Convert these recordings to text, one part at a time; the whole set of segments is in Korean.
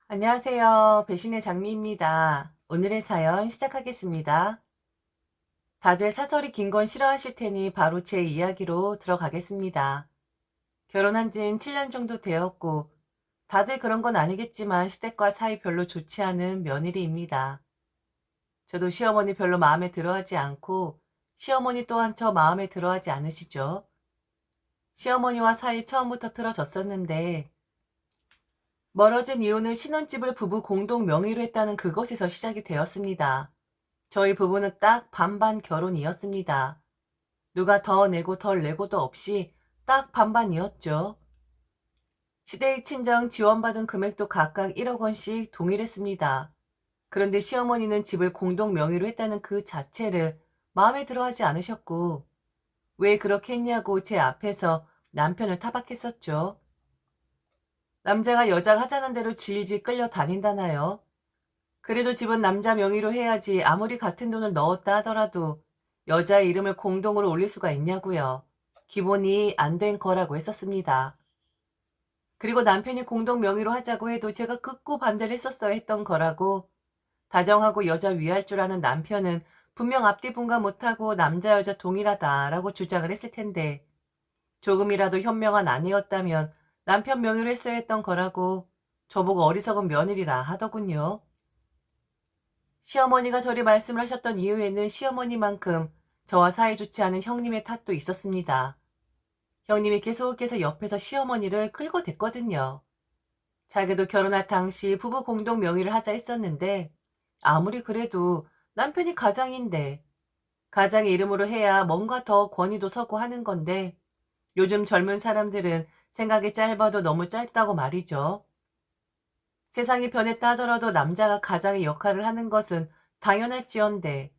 안녕하세요. 배신의 장미입니다. 오늘의 사연 시작하겠습니다. 다들 사설이 긴 건 싫어하실 테니 바로 제 이야기로 들어가겠습니다. 결혼한 지는 7년 정도 되었고, 다들 그런 건 아니겠지만 시댁과 사이 별로 좋지 않은 며느리입니다. 저도 시어머니 별로 마음에 들어하지 않고, 시어머니 또한 저 마음에 들어하지 않으시죠? 시어머니와 사이 처음부터 틀어졌었는데, 멀어진 이유는 신혼집을 부부 공동 명의로 했다는 그것에서 시작이 되었습니다. 저희 부부는 딱 반반 결혼이었습니다. 누가 더 내고 덜 내고도 없이 딱 반반이었죠. 시대의 친정 지원받은 금액도 각각 1억 원씩 동일했습니다. 그런데 시어머니는 집을 공동 명의로 했다는 그 자체를 마음에 들어하지 않으셨고, 왜 그렇게 했냐고 제 앞에서 남편을 타박했었죠. 남자가 여자가 하자는 대로 질질 끌려다닌다나요? 그래도 집은 남자 명의로 해야지 아무리 같은 돈을 넣었다 하더라도 여자의 이름을 공동으로 올릴 수가 있냐고요. 기본이 안 된 거라고 했었습니다. 그리고 남편이 공동 명의로 하자고 해도 제가 극구 반대를 했었어야 했던 거라고, 다정하고 여자 위할 줄 아는 남편은 분명 앞뒤 분간 못하고 남자 여자 동일하다라고 주장을 했을 텐데, 조금이라도 현명한 아내였다면 남편 명의로 했어야 했던 거라고 저보고 어리석은 며느리라 하더군요. 시어머니가 저리 말씀을 하셨던 이유에는 시어머니만큼 저와 사이 좋지 않은 형님의 탓도 있었습니다. 형님이 계속해서 옆에서 시어머니를 끌고 댔거든요. 자기도 결혼할 당시 부부 공동 명의를 하자 했었는데, 아무리 그래도 남편이 가장인데 가장의 이름으로 해야 뭔가 더 권위도 서고 하는 건데, 요즘 젊은 사람들은 생각이 짧아도 너무 짧다고 말이죠. 세상이 변했다 하더라도 남자가 가장의 역할을 하는 것은 당연할지언데,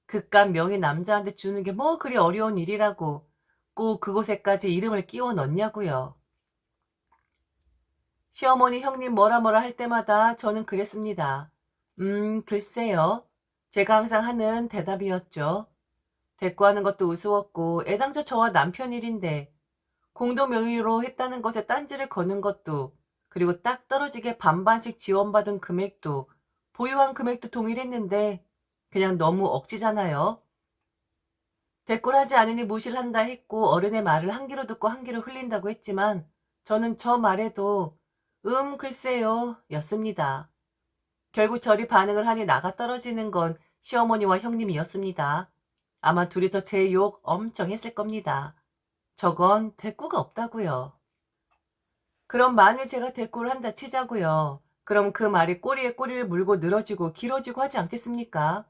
그깟 명의 남자한테 주는 게 뭐 그리 어려운 일이라고 꼭 그곳에까지 이름을 끼워 넣냐고요. 시어머니 형님 뭐라 뭐라 할 때마다 저는 그랬습니다. 글쎄요. 제가 항상 하는 대답이었죠. 대꾸하는 것도 우스웠고 애당초 저와 남편 일인데 공동 명의로 했다는 것에 딴지를 거는 것도, 그리고 딱 떨어지게 반반씩 지원받은 금액도, 보유한 금액도 동일했는데 그냥 너무 억지잖아요. 대꾸를 하지 않으니 무시를 한다 했고 어른의 말을 한 귀로 듣고 한 귀로 흘린다고 했지만, 저는 저 말에도 글쎄요 였습니다. 결국 저리 반응을 하니 나가 떨어지는 건 시어머니와 형님이었습니다. 아마 둘이서 제 욕 엄청 했을 겁니다. 저건 대꾸가 없다고요. 그럼 만일 제가 대꾸를 한다 치자고요. 그럼 그 말이 꼬리에 꼬리를 물고 늘어지고 길어지고 하지 않겠습니까?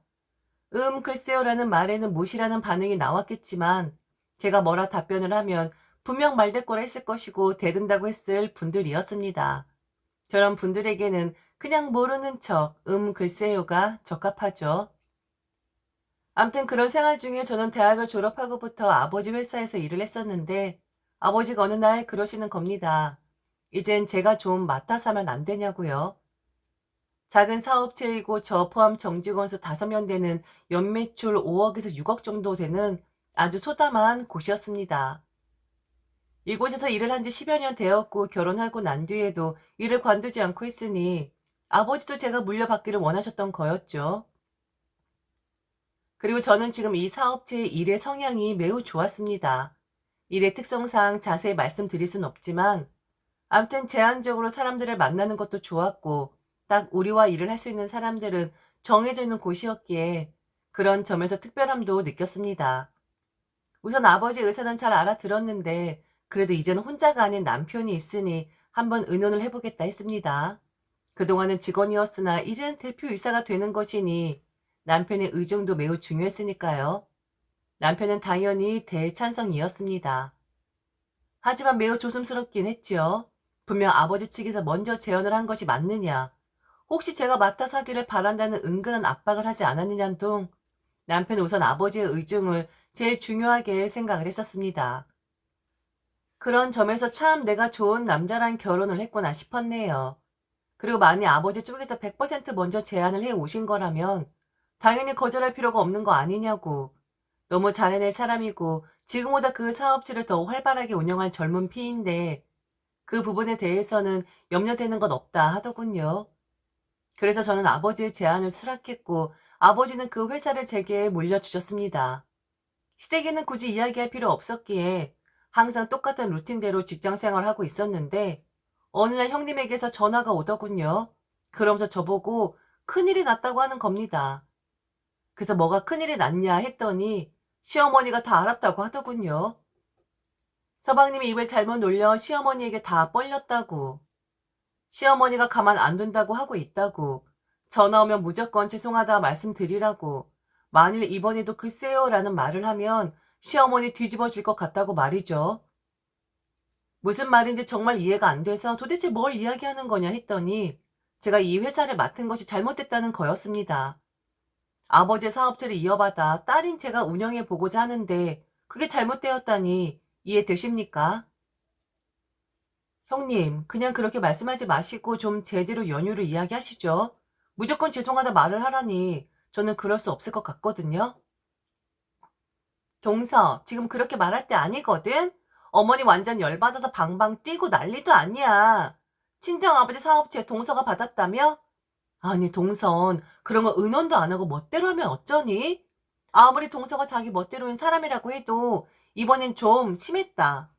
글쎄요라는 말에는 무시라는 반응이 나왔겠지만, 제가 뭐라 답변을 하면 분명 말대꾸라 했을 것이고 대든다고 했을 분들이었습니다. 저런 분들에게는 그냥 모르는 척 글쎄요가 적합하죠. 암튼 그런 생활 중에 저는 대학을 졸업하고부터 아버지 회사에서 일을 했었는데, 아버지가 어느 날 그러시는 겁니다. 이젠 제가 좀 맡아서 하면 안 되냐고요. 작은 사업체이고 저 포함 정직원 수 5명 되는 연매출 5억에서 6억 정도 되는 아주 소담한 곳이었습니다. 이곳에서 일을 한 지 10여 년 되었고 결혼하고 난 뒤에도 일을 관두지 않고 했으니 아버지도 제가 물려받기를 원하셨던 거였죠. 그리고 저는 지금 이 사업체의 일의 성향이 매우 좋았습니다. 일의 특성상 자세히 말씀드릴 순 없지만, 암튼 제한적으로 사람들을 만나는 것도 좋았고, 딱 우리와 일을 할 수 있는 사람들은 정해져 있는 곳이었기에 그런 점에서 특별함도 느꼈습니다. 우선 아버지 의사는 잘 알아들었는데, 그래도 이제는 혼자가 아닌 남편이 있으니 한번 의논을 해보겠다 했습니다. 그동안은 직원이었으나 이젠 대표이사가 되는 것이니 남편의 의중도 매우 중요했으니까요. 남편은 당연히 대찬성이었습니다. 하지만 매우 조심스럽긴 했죠. 분명 아버지 측에서 먼저 제언을 한 것이 맞느냐, 혹시 제가 맡아서 하기를 바란다는 은근한 압박을 하지 않았느냐는 둥, 남편은 우선 아버지의 의중을 제일 중요하게 생각을 했었습니다. 그런 점에서 참 내가 좋은 남자랑 결혼을 했구나 싶었네요. 그리고 만약 아버지 쪽에서 100% 먼저 제안을 해 오신 거라면 당연히 거절할 필요가 없는 거 아니냐고. 너무 잘해낼 사람이고 지금보다 그 사업체를 더 활발하게 운영할 젊은 피인데 그 부분에 대해서는 염려되는 건 없다 하더군요. 그래서 저는 아버지의 제안을 수락했고 아버지는 그 회사를 제게 물려주셨습니다. 시댁에는 굳이 이야기할 필요 없었기에 항상 똑같은 루틴대로 직장 생활하고 있었는데 어느 날 형님에게서 전화가 오더군요. 그러면서 저보고 큰일이 났다고 하는 겁니다. 그래서 뭐가 큰일이 났냐 했더니 시어머니가 다 알았다고 하더군요. 서방님이 입을 잘못 놀려 시어머니에게 다 뻘렸다고. 시어머니가 가만 안 둔다고 하고 있다고. 전화 오면 무조건 죄송하다 말씀드리라고. 만일 이번에도 글쎄요 라는 말을 하면 시어머니 뒤집어질 것 같다고 말이죠. 무슨 말인지 정말 이해가 안 돼서 도대체 뭘 이야기하는 거냐 했더니 제가 이 회사를 맡은 것이 잘못됐다는 거였습니다. 아버지의 사업체를 이어받아 딸인 제가 운영해 보고자 하는데 그게 잘못되었다니 이해되십니까? 형님, 그냥 그렇게 말씀하지 마시고 좀 제대로 연유를 이야기하시죠. 무조건 죄송하다 말을 하라니 저는 그럴 수 없을 것 같거든요. 동서, 지금 그렇게 말할 때 아니거든? 어머니 완전 열받아서 방방 뛰고 난리도 아니야. 친정아버지 사업체 동서가 받았다며? 아니, 동선, 그런 거 의논도 안 하고 멋대로 하면 어쩌니? 아무리 동서가 자기 멋대로인 사람이라고 해도 이번엔 좀 심했다.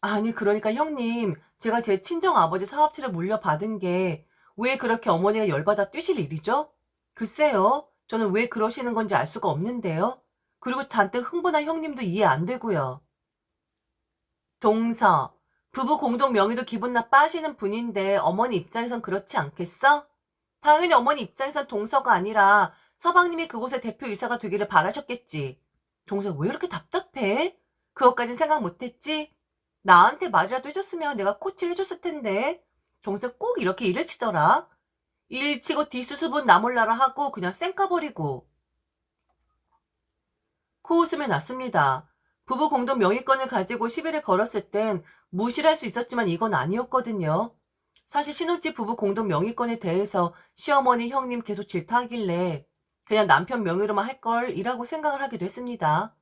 아니, 그러니까 형님, 제가 제 친정아버지 사업체를 물려받은 게 왜 그렇게 어머니가 열받아 뛰실 일이죠? 글쎄요, 저는 왜 그러시는 건지 알 수가 없는데요. 그리고 잔뜩 흥분한 형님도 이해 안 되고요. 동서, 부부 공동 명의도 기분 나빠하시는 분인데 어머니 입장에선 그렇지 않겠어? 당연히 어머니 입장에선 동서가 아니라 서방님이 그곳의 대표이사가 되기를 바라셨겠지. 동서 왜 이렇게 답답해? 그것까진 생각 못했지? 나한테 말이라도 해줬으면 내가 코치를 해줬을 텐데. 동서 꼭 이렇게 일을 치더라. 일 치고 뒷수습은 나 몰라라 하고 그냥 쌩까버리고. 코웃음이 났습니다. 부부 공동 명의권을 가지고 시비를 걸었을 땐 무시를 할 수 있었지만 이건 아니었거든요. 사실 신혼집 부부 공동 명의권에 대해서 시어머니 형님 계속 질타하길래 그냥 남편 명의로만 할 걸이라고 생각을 하기도 했습니다.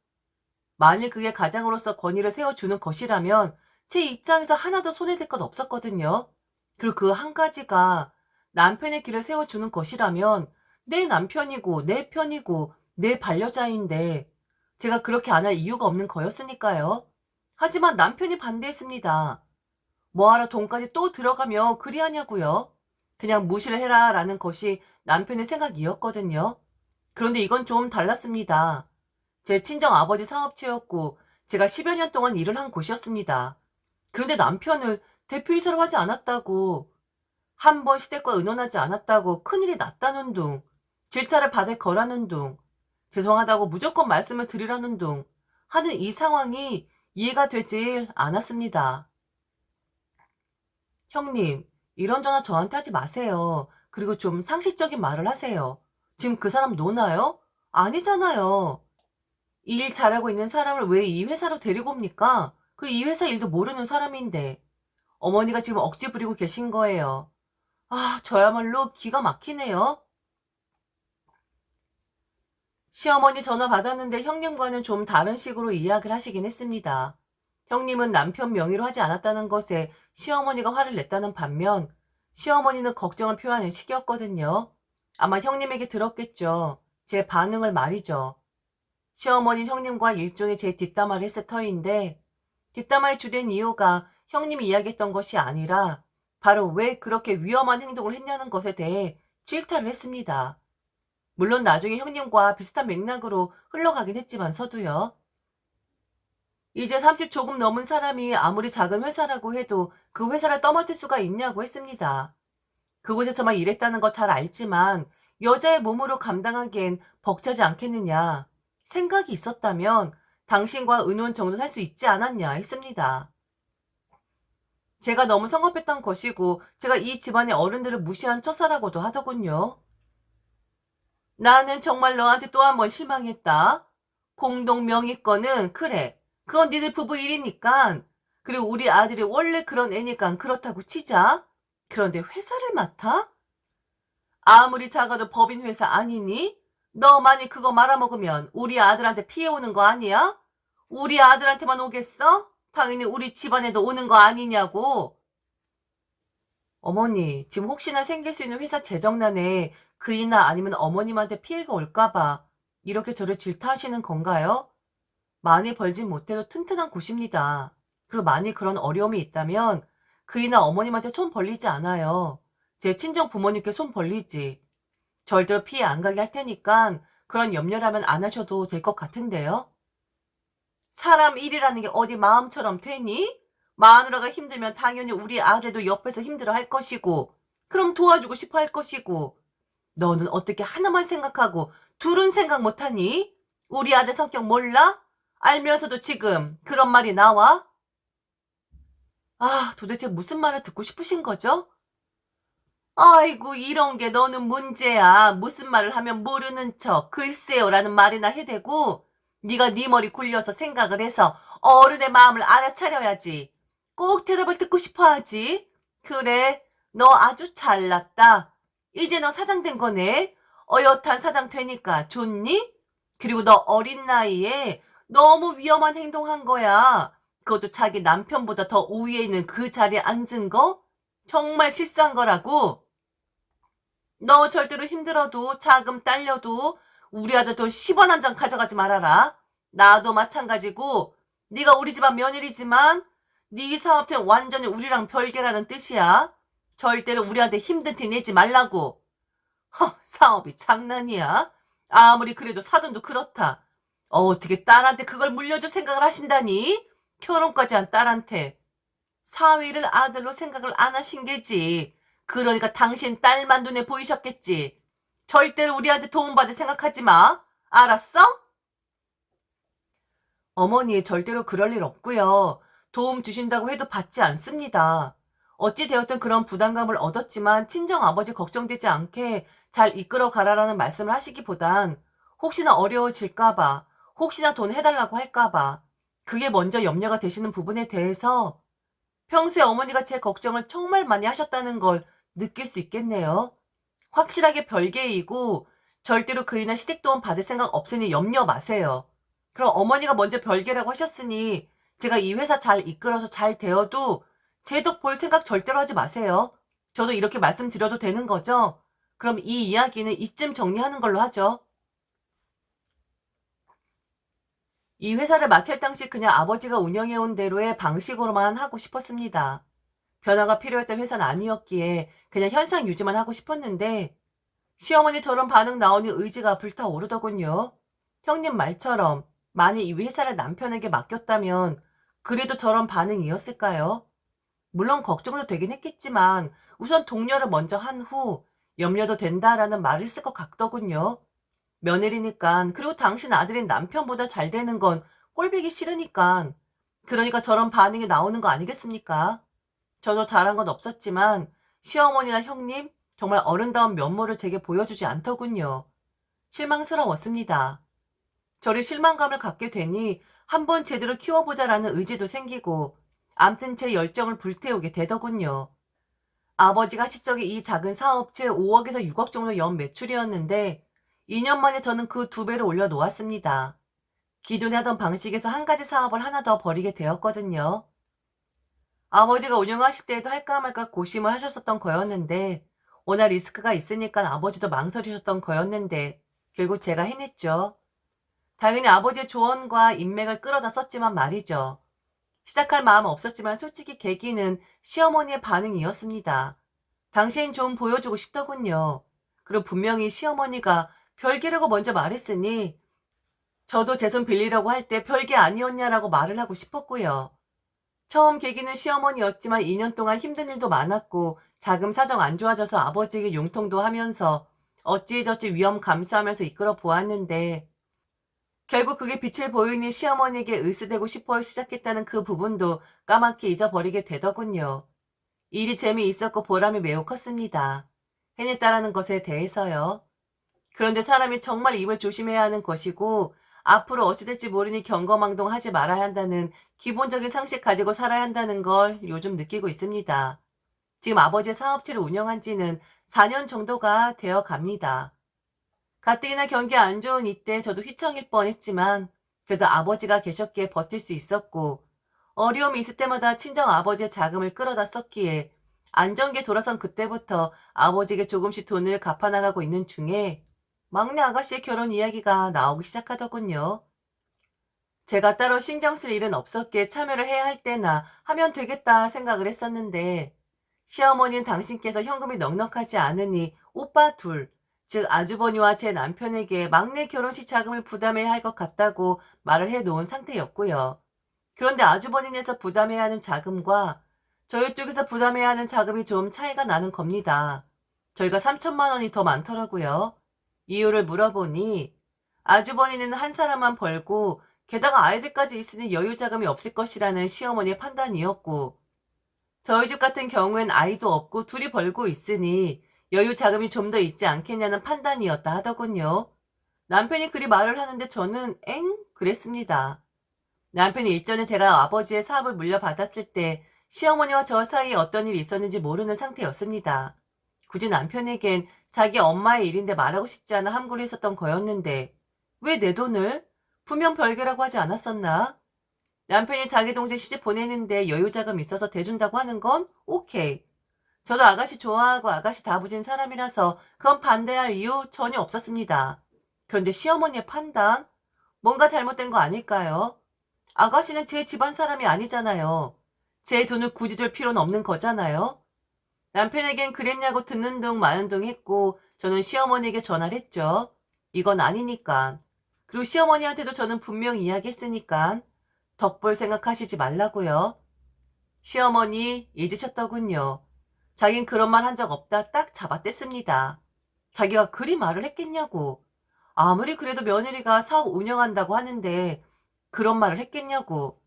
만일 그게 가장으로서 권위를 세워주는 것이라면 제 입장에서 하나도 손해질 건 없었거든요. 그리고 그 한 가지가 남편의 길을 세워주는 것이라면 내 남편이고 내 편이고 내 반려자인데 제가 그렇게 안 할 이유가 없는 거였으니까요. 하지만 남편이 반대했습니다. 뭐하러 돈까지 또 들어가며 그리하냐고요. 그냥 무시를 해라 라는 것이 남편의 생각이었거든요. 그런데 이건 좀 달랐습니다. 제 친정 아버지 사업체였고 제가 10여 년 동안 일을 한 곳이었습니다. 그런데 남편을 대표이사로 하지 않았다고, 한 번 시댁과 의논하지 않았다고 큰일이 났다는 둥, 질타를 받을 거라는 둥, 죄송하다고 무조건 말씀을 드리라는 둥 하는 이 상황이 이해가 되질 않았습니다. 형님, 이런 전화 저한테 하지 마세요. 그리고 좀 상식적인 말을 하세요. 지금 그 사람 노나요? 아니잖아요. 일 잘하고 있는 사람을 왜 이 회사로 데리고 옵니까? 그리고 이 회사 일도 모르는 사람인데. 어머니가 지금 억지 부리고 계신 거예요. 아, 저야말로 기가 막히네요. 시어머니 전화 받았는데 형님과는 좀 다른 식으로 이야기를 하시긴 했습니다. 형님은 남편 명의로 하지 않았다는 것에 시어머니가 화를 냈다는 반면 시어머니는 걱정을 표하는 식이었거든요. 아마 형님에게 들었겠죠. 제 반응을 말이죠. 시어머니 형님과 일종의 제 뒷담화를 했을 터인데 뒷담화의 주된 이유가 형님이 이야기했던 것이 아니라 바로 왜 그렇게 위험한 행동을 했냐는 것에 대해 질타를 했습니다. 물론 나중에 형님과 비슷한 맥락으로 흘러가긴 했지만서도요. 이제 30 조금 넘은 사람이 아무리 작은 회사라고 해도 그 회사를 떠맡을 수가 있냐고 했습니다. 그곳에서만 일했다는 거 잘 알지만 여자의 몸으로 감당하기엔 벅차지 않겠느냐. 생각이 있었다면 당신과 의논 정도는 할 수 있지 않았냐 했습니다. 제가 너무 성급했던 것이고 제가 이 집안의 어른들을 무시한 처사라고도 하더군요. 나는 정말 너한테 또 한 번 실망했다. 공동 명의권은 그래. 그건 니들 부부 일이니까. 그리고 우리 아들이 원래 그런 애니까 그렇다고 치자. 그런데 회사를 맡아? 아무리 작아도 법인 회사 아니니? 너 만약 그거 말아먹으면 우리 아들한테 피해 오는 거 아니야? 우리 아들한테만 오겠어? 당연히 우리 집안에도 오는 거 아니냐고. 어머니, 지금 혹시나 생길 수 있는 회사 재정난에 그이나 아니면 어머님한테 피해가 올까봐 이렇게 저를 질타하시는 건가요? 많이 벌진 못해도 튼튼한 곳입니다. 그리고 만일 그런 어려움이 있다면 그이나 어머님한테 손 벌리지 않아요. 제 친정 부모님께 손 벌리지. 절대로 피해 안 가게 할 테니까 그런 염려라면 안 하셔도 될 것 같은데요. 사람 일이라는 게 어디 마음처럼 되니? 마누라가 힘들면 당연히 우리 아들도 옆에서 힘들어 할 것이고, 그럼 도와주고 싶어 할 것이고, 너는 어떻게 하나만 생각하고 둘은 생각 못하니? 우리 아들 성격 몰라? 알면서도 지금 그런 말이 나와? 아, 도대체 무슨 말을 듣고 싶으신 거죠? 아이고, 이런 게 너는 문제야. 무슨 말을 하면 모르는 척 글쎄요라는 말이나 해대고 네가 네 머리 굴려서 생각을 해서 어른의 마음을 알아차려야지. 꼭 대답을 듣고 싶어 하지. 그래, 너 아주 잘났다. 이제 너 사장 된 거네. 어엿한 사장 되니까 좋니? 그리고 너 어린 나이에 너무 위험한 행동한 거야. 그것도 자기 남편보다 더 우위에 있는 그 자리에 앉은 거? 정말 실수한 거라고. 너 절대로 힘들어도 자금 딸려도 우리 아들 돈 10원 한 장 가져가지 말아라. 나도 마찬가지고 네가 우리 집안 며느리지만 네 사업체는 완전히 우리랑 별개라는 뜻이야. 절대로 우리한테 힘든 티 내지 말라고. 사업이 장난이야. 아무리 그래도 사돈도 그렇다. 어떻게 딸한테 그걸 물려줄 생각을 하신다니? 결혼까지 한 딸한테. 사위를 아들로 생각을 안 하신 게지. 그러니까 당신 딸만 눈에 보이셨겠지. 절대로 우리한테 도움받을 생각하지 마. 알았어? 어머니, 절대로 그럴 일 없고요. 도움 주신다고 해도 받지 않습니다. 어찌 되었든 그런 부담감을 얻었지만 친정 아버지 걱정되지 않게 잘 이끌어 가라라는 말씀을 하시기보단 혹시나 어려워질까봐, 혹시나 돈 해달라고 할까봐, 그게 먼저 염려가 되시는 부분에 대해서 평소에 어머니가 제 걱정을 정말 많이 하셨다는 걸 느낄 수 있겠네요. 확실하게 별개이고 절대로 그이나 시댁도움 받을 생각 없으니 염려 마세요. 그럼 어머니가 먼저 별개라고 하셨으니 제가 이 회사 잘 이끌어서 잘 되어도 제 덕 볼 생각 절대로 하지 마세요. 저도 이렇게 말씀드려도 되는 거죠? 그럼 이 이야기는 이쯤 정리하는 걸로 하죠. 이 회사를 맡을 당시 그냥 아버지가 운영해온 대로의 방식으로만 하고 싶었습니다. 변화가 필요했던 회사는 아니었기에 그냥 현상 유지만 하고 싶었는데 시어머니처럼 반응 나오니 의지가 불타오르더군요. 형님 말처럼 만약 이 회사를 남편에게 맡겼다면 그래도 저런 반응이었을까요? 물론 걱정도 되긴 했겠지만 우선 동료를 먼저 한 후 염려도 된다라는 말을 쓸 것 같더군요. 며느리니까 그리고 당신 아들인 남편보다 잘 되는 건 꼴보기 싫으니까 그러니까 저런 반응이 나오는 거 아니겠습니까? 저도 잘한 건 없었지만 시어머니나 형님 정말 어른다운 면모를 제게 보여주지 않더군요. 실망스러웠습니다. 저를 실망감을 갖게 되니 한번 제대로 키워보자라는 의지도 생기고 암튼 제 열정을 불태우게 되더군요. 아버지가 시적에 이 작은 사업체 5억에서 6억 정도 연 매출이었는데 2년 만에 저는 그 2배를 올려놓았습니다. 기존에 하던 방식에서 한 가지 사업을 하나 더 벌이게 되었거든요. 아버지가 운영하실 때에도 할까 말까 고심을 하셨었던 거였는데 워낙 리스크가 있으니까 아버지도 망설이셨던 거였는데 결국 제가 해냈죠. 당연히 아버지의 조언과 인맥을 끌어다 썼지만 말이죠. 시작할 마음은 없었지만 솔직히 계기는 시어머니의 반응이었습니다. 당신 좀 보여주고 싶더군요. 그리고 분명히 시어머니가 별개라고 먼저 말했으니 저도 제 손 빌리려고 할 때 별개 아니었냐라고 말을 하고 싶었고요. 처음 계기는 시어머니였지만 2년 동안 힘든 일도 많았고 자금 사정 안 좋아져서 아버지에게 융통도 하면서 어찌저찌 위험 감수하면서 이끌어 보았는데 결국 그게 빛을 보이니 시어머니에게 을쓰대고 싶어 시작했다는 그 부분도 까맣게 잊어버리게 되더군요. 일이 재미있었고 보람이 매우 컸습니다. 해냈다라는 것에 대해서요. 그런데 사람이 정말 입을 조심해야 하는 것이고 앞으로 어찌 될지 모르니 경거망동하지 말아야 한다는 기본적인 상식 가지고 살아야 한다는 걸 요즘 느끼고 있습니다. 지금 아버지의 사업체를 운영한 지는 4년 정도가 되어 갑니다. 가뜩이나 경기 안 좋은 이때 저도 휘청일 뻔했지만 그래도 아버지가 계셨기에 버틸 수 있었고 어려움이 있을 때마다 친정 아버지의 자금을 끌어다 썼기에 안정기에 돌아선 그때부터 아버지에게 조금씩 돈을 갚아나가고 있는 중에 막내 아가씨의 결혼 이야기가 나오기 시작하더군요. 제가 따로 신경 쓸 일은 없었기에 참여를 해야 할 때나 하면 되겠다 생각을 했었는데 시어머니는 당신께서 현금이 넉넉하지 않으니 오빠 둘, 즉 아주버니와 제 남편에게 막내 결혼식 자금을 부담해야 할 것 같다고 말을 해놓은 상태였고요. 그런데 아주버니네에서 부담해야 하는 자금과 저희 쪽에서 부담해야 하는 자금이 좀 차이가 나는 겁니다. 저희가 3천만 원이 더 많더라고요. 이유를 물어보니 아주버니는 한 사람만 벌고 게다가 아이들까지 있으니 여유 자금이 없을 것이라는 시어머니의 판단이었고 저희 집 같은 경우엔 아이도 없고 둘이 벌고 있으니 여유 자금이 좀 더 있지 않겠냐는 판단이었다 하더군요. 남편이 그리 말을 하는데 저는 엥? 그랬습니다. 남편이 일전에 제가 아버지의 사업을 물려받았을 때 시어머니와 저 사이에 어떤 일이 있었는지 모르는 상태였습니다. 굳이 남편에겐 자기 엄마의 일인데 말하고 싶지 않아 함구를 했었던 거였는데 왜 내 돈을? 분명 별개라고 하지 않았었나? 남편이 자기 동생 시집 보내는데 여유자금 있어서 대준다고 하는 건 오케이. 저도 아가씨 좋아하고 아가씨 다부진 사람이라서 그건 반대할 이유 전혀 없었습니다. 그런데 시어머니의 판단? 뭔가 잘못된 거 아닐까요? 아가씨는 제 집안 사람이 아니잖아요. 제 돈을 굳이 줄 필요는 없는 거잖아요. 남편에겐 그랬냐고 듣는 둥 마는 둥 했고 저는 시어머니에게 전화를 했죠. 이건 아니니까. 그리고 시어머니한테도 저는 분명히 이야기했으니까 덕볼 생각하시지 말라고요. 시어머니 잊으셨더군요. 자긴 그런 말 한 적 없다 딱 잡아댔습니다. 자기가 그리 말을 했겠냐고. 아무리 그래도 며느리가 사업 운영한다고 하는데 그런 말을 했겠냐고.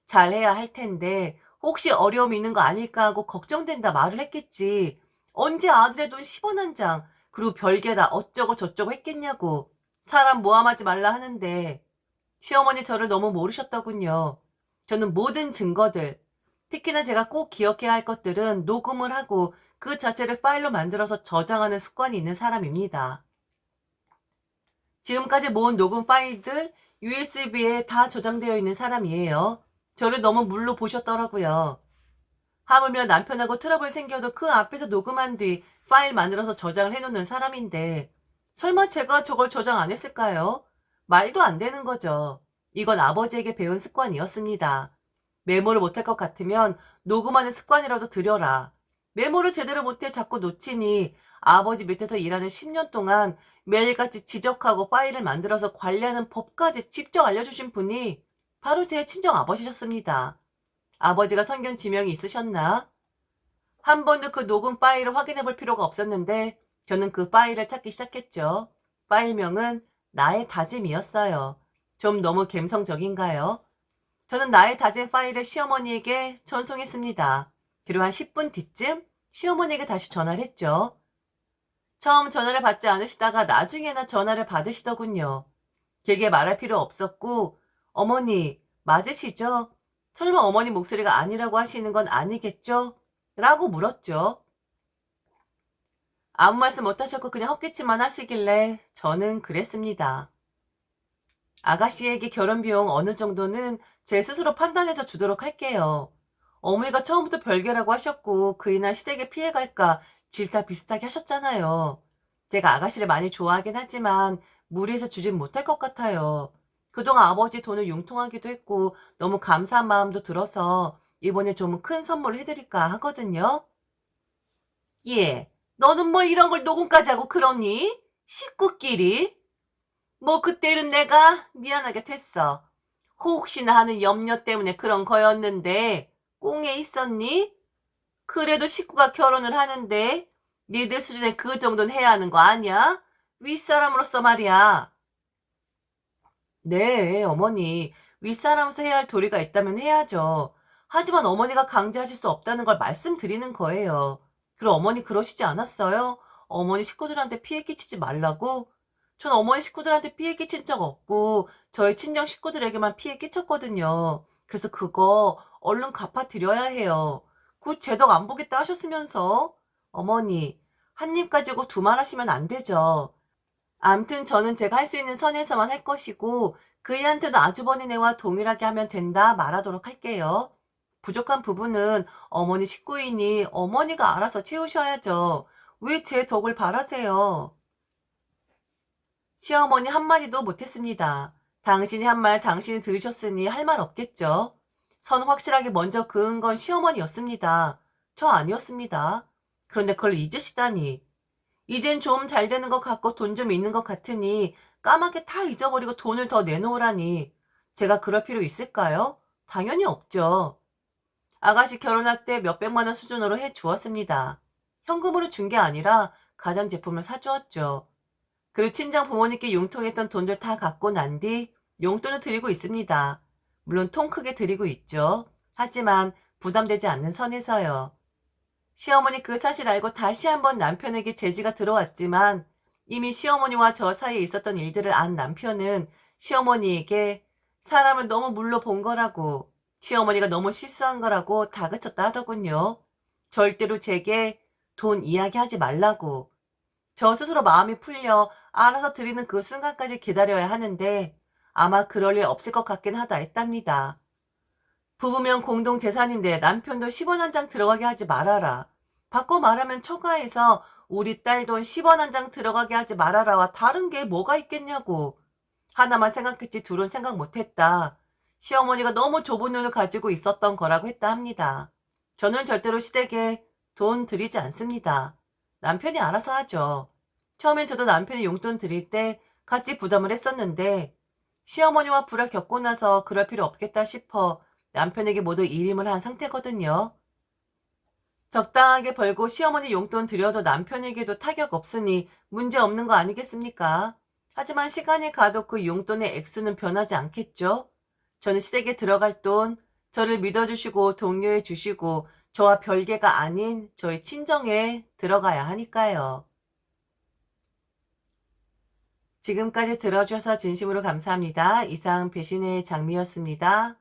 잘해야 할 텐데 혹시 어려움이 있는 거 아닐까 하고 걱정된다 말을 했겠지. 언제 아들의 돈 10원 한 장, 그리고 별개다 어쩌고 저쩌고 했겠냐고. 사람 모함하지 말라 하는데 시어머니 저를 너무 모르셨더군요. 저는 모든 증거들, 특히나 제가 꼭 기억해야 할 것들은 녹음을 하고 그 자체를 파일로 만들어서 저장하는 습관이 있는 사람입니다. 지금까지 모은 녹음 파일들 USB에 다 저장되어 있는 사람이에요. 저를 너무 물로 보셨더라고요. 하물며 남편하고 트러블 생겨도 그 앞에서 녹음한 뒤 파일 만들어서 저장을 해놓는 사람인데 설마 제가 저걸 저장 안 했을까요? 말도 안 되는 거죠. 이건 아버지에게 배운 습관이었습니다. 메모를 못할 것 같으면 녹음하는 습관이라도 들여라. 메모를 제대로 못해 자꾸 놓치니 아버지 밑에서 일하는 10년 동안 매일같이 지적하고 파일을 만들어서 관리하는 법까지 직접 알려주신 분이 바로 제 친정 아버지셨습니다. 아버지가 성견 지명이 있으셨나? 한 번도 그 녹음 파일을 확인해 볼 필요가 없었는데 저는 그 파일을 찾기 시작했죠. 파일명은 나의 다짐이었어요. 좀 너무 감성적인가요? 저는 나의 다짐 파일을 시어머니에게 전송했습니다. 그리고 한 10분 뒤쯤 시어머니에게 다시 전화를 했죠. 처음 전화를 받지 않으시다가 나중에나 전화를 받으시더군요. 길게 말할 필요 없었고 어머니 맞으시죠? 설마 어머니 목소리가 아니라고 하시는 건 아니겠죠? 라고 물었죠. 아무 말씀 못하셨고 그냥 헛기침만 하시길래 저는 그랬습니다. 아가씨에게 결혼 비용 어느 정도는 제 스스로 판단해서 주도록 할게요. 어머니가 처음부터 별개라고 하셨고 그이나 시댁에 피해갈까 질타 비슷하게 하셨잖아요. 제가 아가씨를 많이 좋아하긴 하지만 무리해서 주진 못할 것 같아요. 그동안 아버지 돈을 융통하기도 했고 너무 감사한 마음도 들어서 이번에 좀 큰 선물을 해드릴까 하거든요. 예, 너는 뭘 이런 걸 녹음까지 하고 그러니? 식구끼리? 뭐 그때는 내가 미안하게 됐어. 혹시나 하는 염려 때문에 그런 거였는데 꽁에 있었니? 그래도 식구가 결혼을 하는데 니들 수준에 그 정도는 해야 하는 거 아니야? 윗사람으로서 말이야. 네, 어머니. 윗사람으로서 해야 할 도리가 있다면 해야죠. 하지만 어머니가 강제하실 수 없다는 걸 말씀드리는 거예요. 그럼 어머니 그러시지 않았어요? 어머니 식구들한테 피해 끼치지 말라고? 전 어머니 식구들한테 피해 끼친 적 없고 저희 친정 식구들에게만 피해 끼쳤거든요. 그래서 그거 얼른 갚아드려야 해요. 그 제덕 안 보겠다 하셨으면서. 어머니, 한 입 가지고 두 말 하시면 안 되죠. 암튼 저는 제가 할 수 있는 선에서만 할 것이고 그이한테도 아주버니네와 동일하게 하면 된다 말하도록 할게요. 부족한 부분은 어머니 식구이니 어머니가 알아서 채우셔야죠. 왜 제 덕을 바라세요? 시어머니 한마디도 못했습니다. 당신이 한 말 당신이 들으셨으니 할 말 없겠죠. 선 확실하게 먼저 그은 건 시어머니였습니다. 저 아니었습니다. 그런데 그걸 잊으시다니. 이젠 좀 잘 되는 것 같고 돈 좀 있는 것 같으니 까맣게 다 잊어버리고 돈을 더 내놓으라니. 제가 그럴 필요 있을까요? 당연히 없죠. 아가씨 결혼할 때 몇백만 원 수준으로 해 주었습니다. 현금으로 준 게 아니라 가전제품을 사주었죠. 그리고 친정 부모님께 융통했던 돈들 다 갖고 난 뒤 용돈을 드리고 있습니다. 물론 통 크게 드리고 있죠. 하지만 부담되지 않는 선에서요. 시어머니 그 사실 알고 다시 한번 남편에게 제지가 들어왔지만 이미 시어머니와 저 사이에 있었던 일들을 안 남편은 시어머니에게 사람을 너무 물러 본 거라고, 시어머니가 너무 실수한 거라고 다그쳤다 하더군요. 절대로 제게 돈 이야기하지 말라고. 저 스스로 마음이 풀려 알아서 드리는 그 순간까지 기다려야 하는데 아마 그럴 일 없을 것 같긴 하다 했답니다. 부부면 공동 재산인데 남편도 10원 한 장 들어가게 하지 말아라. 바꿔 말하면 처가에서 우리 딸 돈 10원 한 장 들어가게 하지 말아라와 다른 게 뭐가 있겠냐고. 하나만 생각했지 둘은 생각 못했다. 시어머니가 너무 좁은 눈을 가지고 있었던 거라고 했다 합니다. 저는 절대로 시댁에 돈 드리지 않습니다. 남편이 알아서 하죠. 처음엔 저도 남편이 용돈 드릴 때 같이 부담을 했었는데 시어머니와 불화 겪고 나서 그럴 필요 없겠다 싶어 남편에게 모두 일임을 한 상태거든요. 적당하게 벌고 시어머니 용돈 드려도 남편에게도 타격 없으니 문제 없는 거 아니겠습니까? 하지만 시간이 가도 그 용돈의 액수는 변하지 않겠죠? 저는 시댁에 들어갈 돈, 저를 믿어주시고 독려해 주시고 저와 별개가 아닌 저희 친정에 들어가야 하니까요. 지금까지 들어주셔서 진심으로 감사합니다. 이상 배신의 장미였습니다.